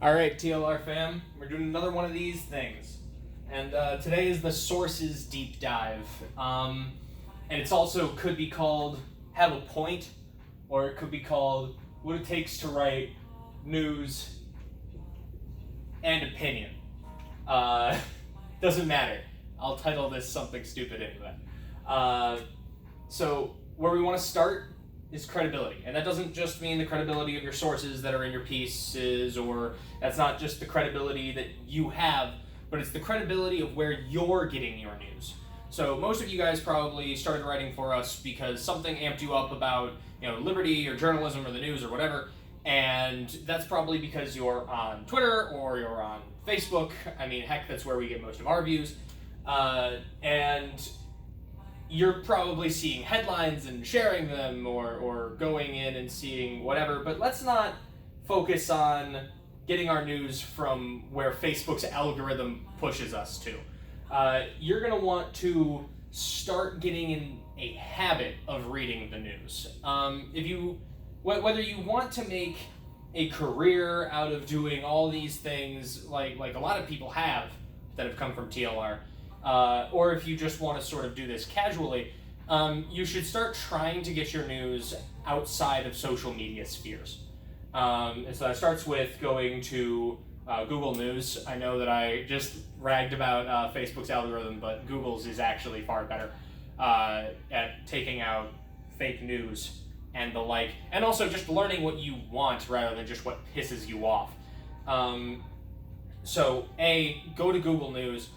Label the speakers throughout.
Speaker 1: All right, TLR fam, we're doing another one of these things. And today is the sources deep dive. And it's also could be called have a point, or it could be called what it takes to write news and opinion. Doesn't matter. I'll title this something stupid anyway. So where we want to start is credibility. And that doesn't just mean the credibility of your sources that are in your pieces, or that's not just the credibility that you have, but it's the credibility of where you're getting your news. So most of you guys probably started writing for us because something amped you up about, liberty or journalism or the news or whatever, and that's probably because you're on Twitter or you're on Facebook. I mean, heck, that's where we get most of our views. And you're probably seeing headlines and sharing them or going in and seeing whatever, but let's not focus on getting our news from where Facebook's algorithm pushes us to. You're going to want to start getting in a habit of reading the news. Whether you want to make a career out of doing all these things like a lot of people have that have come from TLR, or if you just want to sort of do this casually, you should start trying to get your news outside of social media spheres. And so that starts with going to Google News. I know that I just ragged about Facebook's algorithm, but Google's is actually far better at taking out fake news and the like, and also just learning what you want rather than just what pisses you off. So A, go to Google News.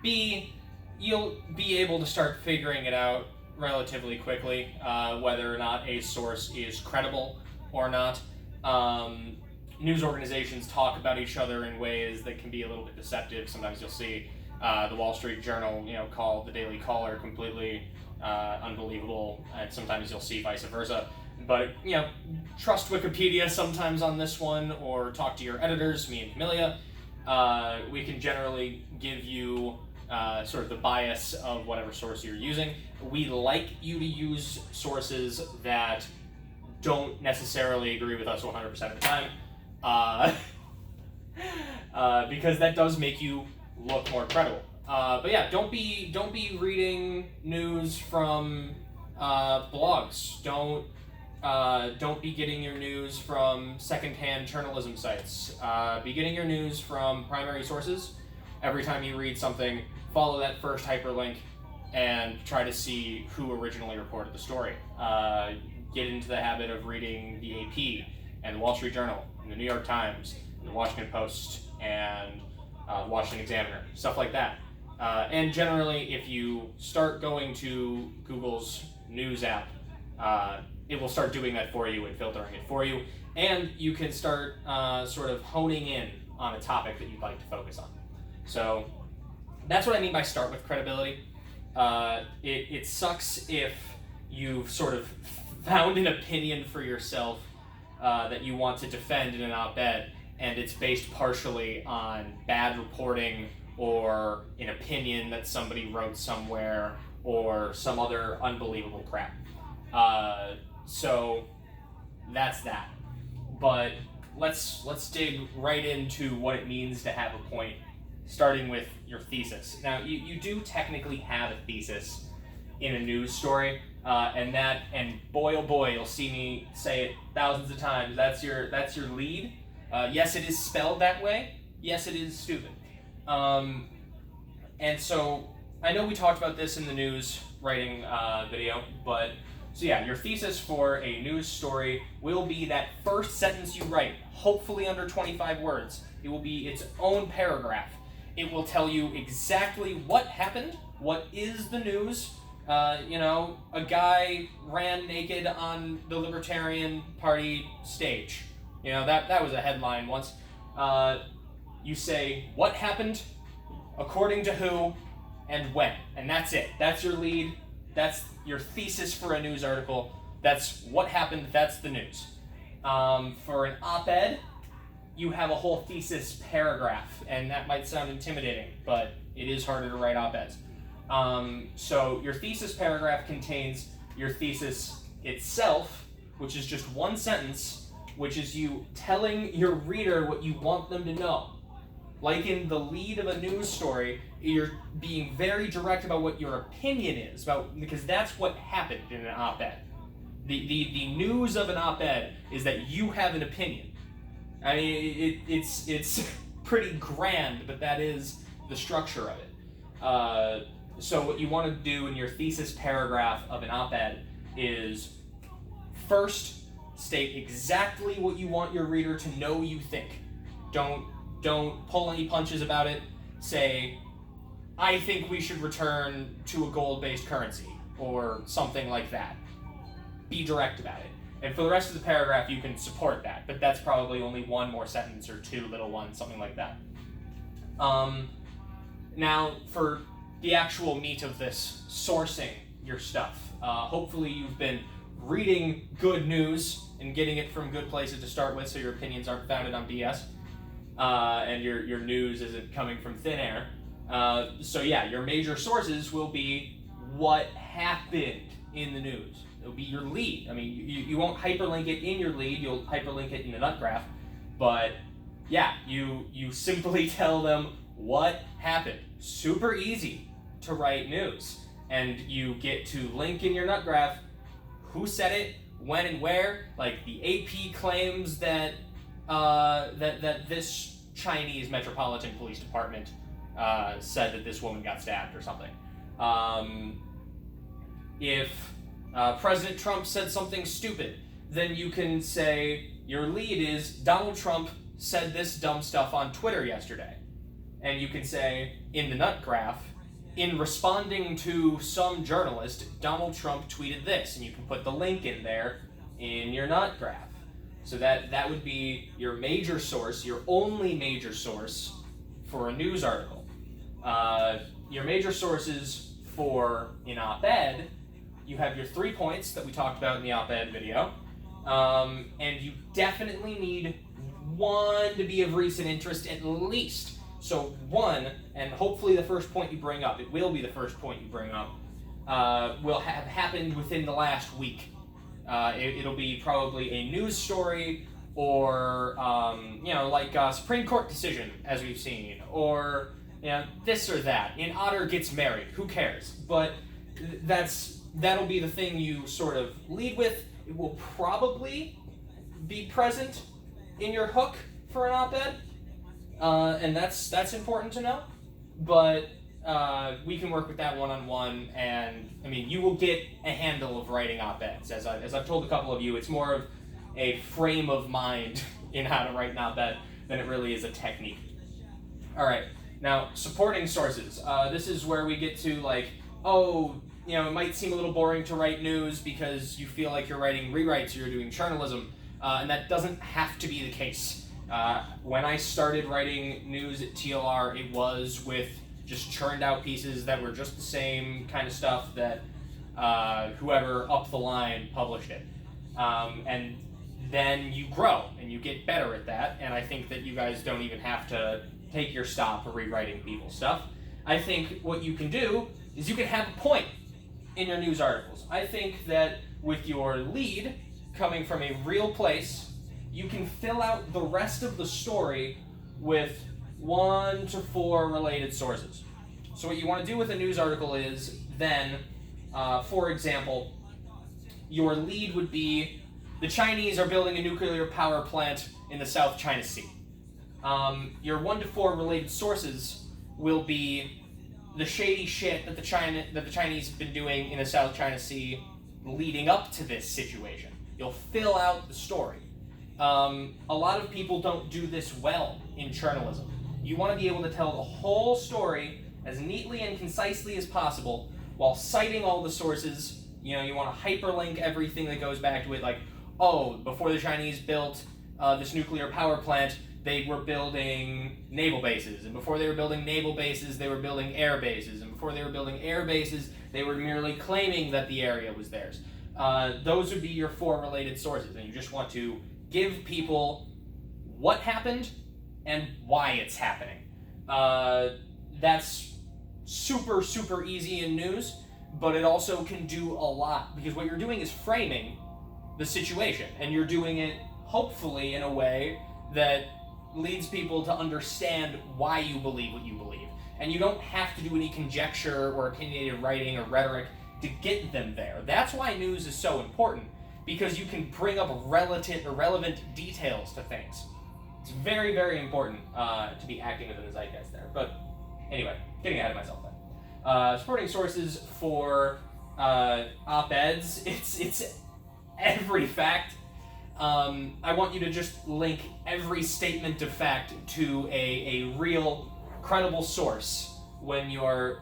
Speaker 1: B, you'll be able to start figuring it out relatively quickly, whether or not a source is credible or not. News organizations talk about each other in ways that can be a little bit deceptive. Sometimes you'll see the Wall Street Journal, call the Daily Caller completely unbelievable, and sometimes you'll see vice versa. But, trust Wikipedia sometimes on this one, or talk to your editors, me and Camellia. We can generally give you sort of the bias of whatever source you're using. We like you to use sources that don't necessarily agree with us 100% of the time, because that does make you look more credible. But yeah, don't be reading news from blogs. Don't be getting your news from secondhand journalism sites. Be getting your news from primary sources. Every time you read something, follow that first hyperlink and try to see who originally reported the story. Get into the habit of reading the AP and the Wall Street Journal and the New York Times and the Washington Post and the Washington Examiner, stuff like that. And generally, if you start going to Google's News app, it will start doing that for you and filtering it for you, and you can start sort of honing in on a topic that you'd like to focus on. So that's what I mean by start with credibility. It sucks if you've sort of found an opinion for yourself that you want to defend in an op-ed, and it's based partially on bad reporting or an opinion that somebody wrote somewhere or some other unbelievable crap. So that's that. But let's dig right into what it means to have a point, starting with your thesis. Now, you do technically have a thesis in a news story, and boy oh boy, you'll see me say it thousands of times. That's your lead. Yes, it is spelled that way. Yes, it is stupid. And so I know we talked about this in the news writing video, but so yeah, your thesis for a news story will be that first sentence you write, hopefully under 25 words. It will be its own paragraph. It will tell you exactly what happened, what is the news. A guy ran naked on the Libertarian Party stage. That was a headline once. You say what happened, according to who, and when. And that's it. That's your lead. That's your thesis for a news article. That's what happened. That's the news. For an op-ed, you have a whole thesis paragraph, and that might sound intimidating, but it is harder to write op-eds. So your thesis paragraph contains your thesis itself, which is just one sentence, which is you telling your reader what you want them to know. Like in the lead of a news story, you're being very direct about what your opinion is, because that's what happened in an op-ed. The news of an op-ed is that you have an opinion. I mean, it's pretty grand, but that is the structure of it. So what you want to do in your thesis paragraph of an op-ed is first state exactly what you want your reader to know you think. Don't pull any punches about it. Say, I think we should return to a gold-based currency, or something like that. Be direct about it. And for the rest of the paragraph, you can support that, but that's probably only one more sentence or two little ones, something like that. Now, for the actual meat of this, sourcing your stuff. Hopefully you've been reading good news and getting it from good places to start with, so your opinions aren't founded on BS. And your news isn't coming from thin air. So yeah, your major sources will be what happened in the news. It'll be your lead. I mean, you won't hyperlink it in your lead, you'll hyperlink it in the nut graph, but yeah, you simply tell them what happened. Super easy to write news. And you get to link in your nut graph who said it, when and where. Like the AP claims that that this Chinese Metropolitan Police Department said that this woman got stabbed or something. If President Trump said something stupid, then you can say your lead is Donald Trump said this dumb stuff on Twitter yesterday. And you can say in the nut graph, in responding to some journalist, Donald Trump tweeted this, and you can put the link in there in your nut graph. So that would be your major source, your only major source for a news article. Your major sources for an op-ed, you have your 3 points that we talked about in the op-ed video, and you definitely need one to be of recent interest at least. So one, and hopefully the first point you bring up, it will be the first point you bring up, will have happened within the last week. It'll be probably a news story, or like a Supreme Court decision, as we've seen, or this or that. An otter gets married. Who cares? But that'll be the thing you sort of lead with. It will probably be present in your hook for an op-ed, and that's important to know. But we can work with that one-on-one, and I mean, you will get a handle of writing op-eds. As I've told a couple of you, it's more of a frame of mind in how to write an op-ed than it really is a technique. All right, now supporting sources. This is where we get to it might seem a little boring to write news because you feel like you're writing rewrites or you're doing journalism, and that doesn't have to be the case. When I started writing news at TLR, it was with just churned out pieces that were just the same kind of stuff that whoever up the line published it. And then you grow and you get better at that, and I think that you guys don't even have to take your stop for rewriting people's stuff. I think what you can do is you can have a point in your news articles. I think that with your lead coming from a real place, you can fill out the rest of the story with 1 to 4 related sources. So what you want to do with a news article is then, for example, your lead would be, the Chinese are building a nuclear power plant in the South China Sea. Your 1 to 4 related sources will be the shady shit that the Chinese have been doing in the South China Sea leading up to this situation. You'll fill out the story. A lot of people don't do this well in journalism. You want to be able to tell the whole story as neatly and concisely as possible while citing all the sources. You want to hyperlink everything that goes back to it, like, before the Chinese built this nuclear power plant, they were building naval bases, and before they were building naval bases, they were building air bases, and before they were building air bases, they were merely claiming that the area was theirs. Those would be your 4 related sources, and you just want to give people what happened and why it's happening. That's super, super easy in news, but it also can do a lot, because what you're doing is framing the situation, and you're doing it hopefully in a way that leads people to understand why you believe what you believe. And you don't have to do any conjecture or opinionated writing or rhetoric to get them there. That's why news is so important, because you can bring up relevant details to things. It's very, very important to be acting within the zeitgeist there. But anyway, getting ahead of myself then. Supporting sources for op-eds, it's every fact. I want you to just link every statement of fact to a real, credible source when you're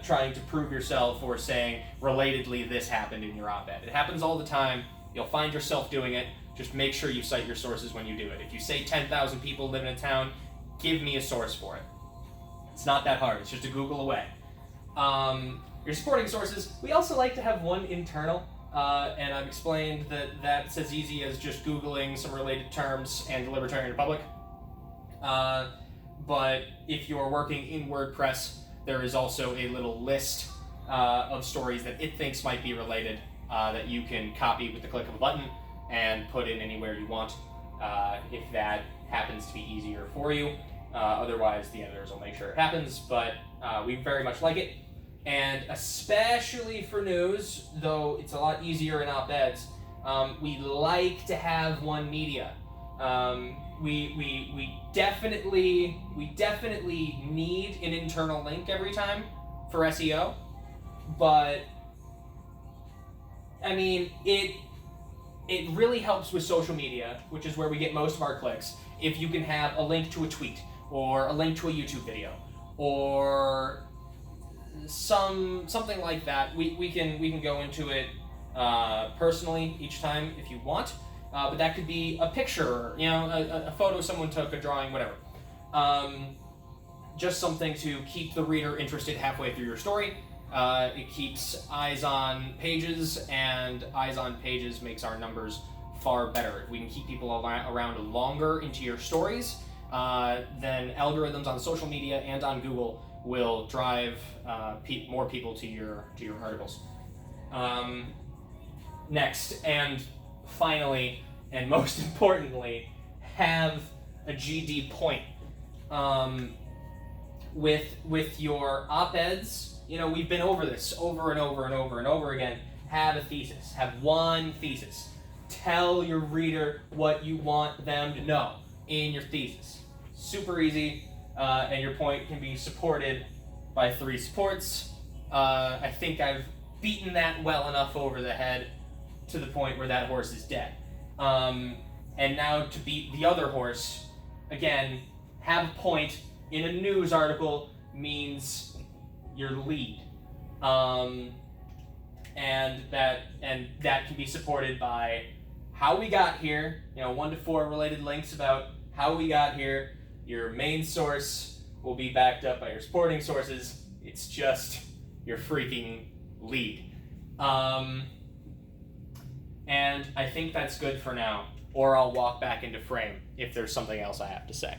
Speaker 1: trying to prove yourself or saying, relatedly, this happened in your op-ed. It happens all the time. You'll find yourself doing it. Just make sure you cite your sources when you do it. If you say 10,000 people live in a town, give me a source for it. It's not that hard. It's just a Google away. Your supporting sources, we also like to have one internal, and I've explained that that's as easy as just Googling some related terms and the Libertarian Republic. But if you're working in WordPress, there is also a little list of stories that it thinks might be related that you can copy with the click of a button and put in anywhere you want, if that happens to be easier for you. Otherwise, the editors will make sure it happens, but we very much like it. And especially for news, though it's a lot easier in op-eds, we like to have one media. We definitely need an internal link every time for SEO, but I mean, it really helps with social media, which is where we get most of our clicks, if you can have a link to a tweet or a link to a YouTube video or something like that. We can go into it personally each time if you want, but that could be a picture, a photo someone took, a drawing, whatever. Just something to keep the reader interested halfway through your story. It keeps eyes on pages, and eyes on pages makes our numbers far better. If we can keep people around longer into your stories, then algorithms on social media and on Google will drive more people to your articles. Next, and finally, and most importantly, have a GD point. With your op-eds, we've been over this over and over and over and over again. Have a thesis. Have one thesis. Tell your reader what you want them to know in your thesis. Super easy, and your point can be supported by 3 supports. I think I've beaten that well enough over the head to the point where that horse is dead. And now to beat the other horse, again, have a point in a news article means your lead. And that can be supported by how we got here, 1 to 4 related links about how we got here. Your main source will be backed up by your supporting sources. It's just your freaking lead. And I think that's good for now, or I'll walk back into frame if there's something else I have to say.